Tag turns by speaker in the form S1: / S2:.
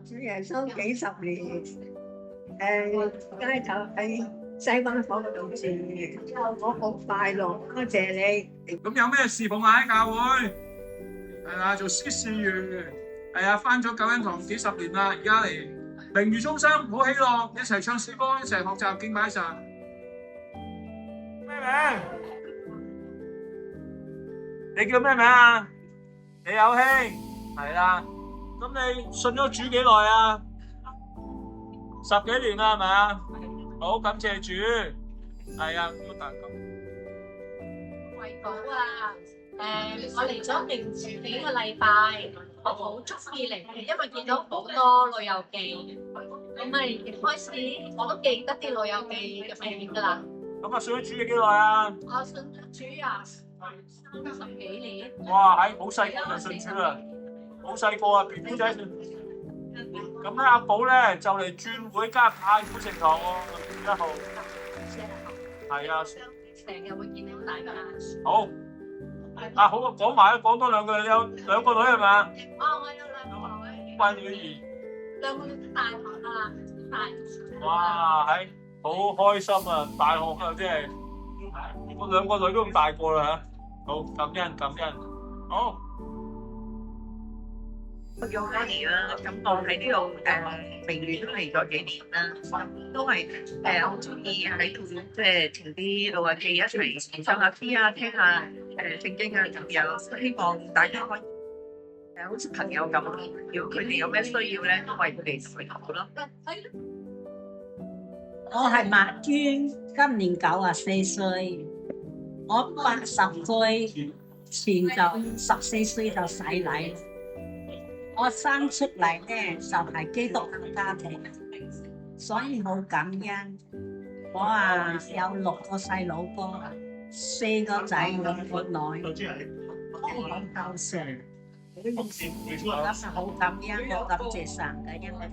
S1: 主耶穌幾十年，街頭喺西灣河嗰度住，我好快樂，多謝你。
S2: 咁有咩侍奉啊？喺教會係啊，做司事員係啊，返咗救恩堂幾十年啦，而家嚟名譽中心，好喜樂，一齊唱詩歌，一齊學習敬拜神。咩名？你叫咩名啊？李有興係啦。咁你信咗主幾耐啊？10幾年啦，係咪啊？好，感謝主。係啊，咁大咁。
S3: 貴寶啊，我嚟咗定住幾個禮拜，我好中意嚟，因為見到好多旅遊記，咁咪開始我都記得啲旅遊記嘅名噶啦。
S2: 咁啊，信咗主幾耐啊？
S3: 我信咗主啊，30幾年。
S2: 哇，係好細個就信主啦，好細個啊，BB仔信。咁咧，阿寶咧就嚟轉會加太古城堂喎，1號。係啊。
S3: 成日會見到大家。
S2: 好。啊，好啊，講埋啦，講多兩句。你有2個女係咪啊？
S3: 我有2個女。
S2: 乖女兒。
S3: 2個都大學啦，大學。
S2: 哇，係好開心啊！大學啊，即係我2個女都咁大個啦嚇。好，感恩感恩。好。
S1: 我叫 Annie 啦，咁我喺呢度明園都嚟咗幾年啦，都係好中意喺度即係同啲老友記一齊唱下 K 啊，聽下聖經啊咁樣，希望大家可以好似朋友咁，如果佢哋有咩需要咧，都為佢哋祈禱咯。
S4: 我係麥娟，今年94歲，我80歲前就14歲就洗禮。我生出嚟咧就係基督教家庭，所以好感恩。我有6個細佬哥，4個仔2個女，都好夠食。咁好感恩，我感謝神嘅，因為